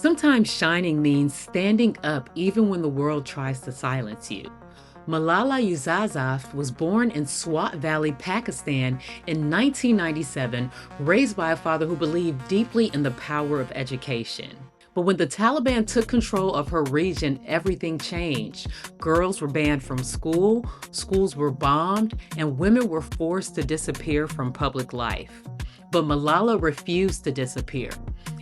Sometimes shining means standing up even when the world tries to silence you. Malala Yousafzai was born in Swat Valley, Pakistan in 1997, raised by a father who believed deeply in the power of education. But when the Taliban took control of her region, everything changed. Girls were banned from school, schools were bombed, and women were forced to disappear from public life. But Malala refused to disappear.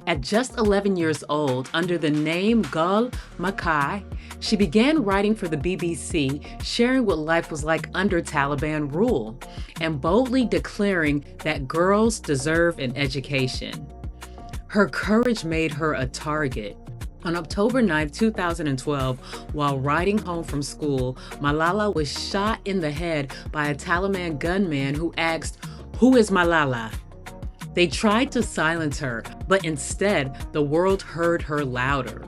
At just 11 years old, under the name Gul Makai, she began writing for the BBC, sharing what life was like under Taliban rule, and boldly declaring that girls deserve an education. Her courage made her a target. On October 9, 2012, while riding home from school, Malala was shot in the head by a Taliban gunman who asked, "Who is Malala?" They tried to silence her, but instead, the world heard her louder.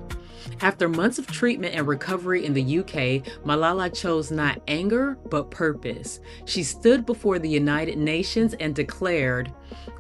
After months of treatment and recovery in the UK, Malala chose not anger, but purpose. She stood before the United Nations and declared,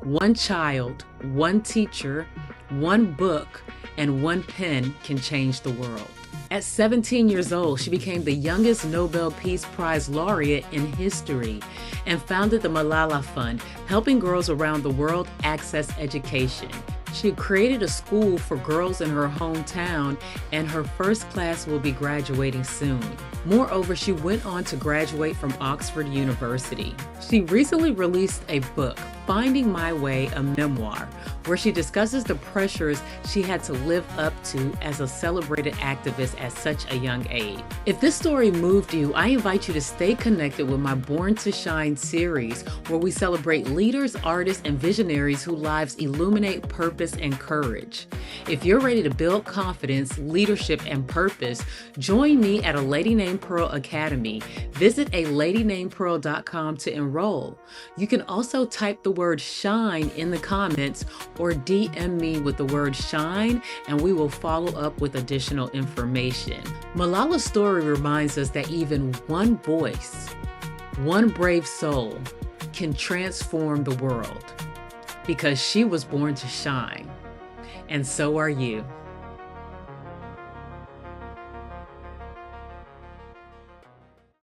"One child, one teacher, one book, and one pen can change the world." At 17 years old, she became the youngest Nobel Peace Prize laureate in history and founded the Malala Fund, helping girls around the world access education. She created a school for girls in her hometown, and her first class will be graduating soon. Moreover, she went on to graduate from Oxford University. She recently released a book, Finding My Way, a memoir, where she discusses the pressures she had to live up to as a celebrated activist at such a young age. If this story moved you, I invite you to stay connected with my Born to Shine series, where we celebrate leaders, artists, and visionaries whose lives illuminate purpose and courage. If you're ready to build confidence, leadership, and purpose, join me at A Lady Named Pearl Academy. Visit aladynamepearl.com to enroll. You can also type the word shine in the comments or DM me with the word shine, and we will follow up with additional information. Malala's story reminds us that even one voice, one brave soul can transform the world, because she was born to shine, and so are you.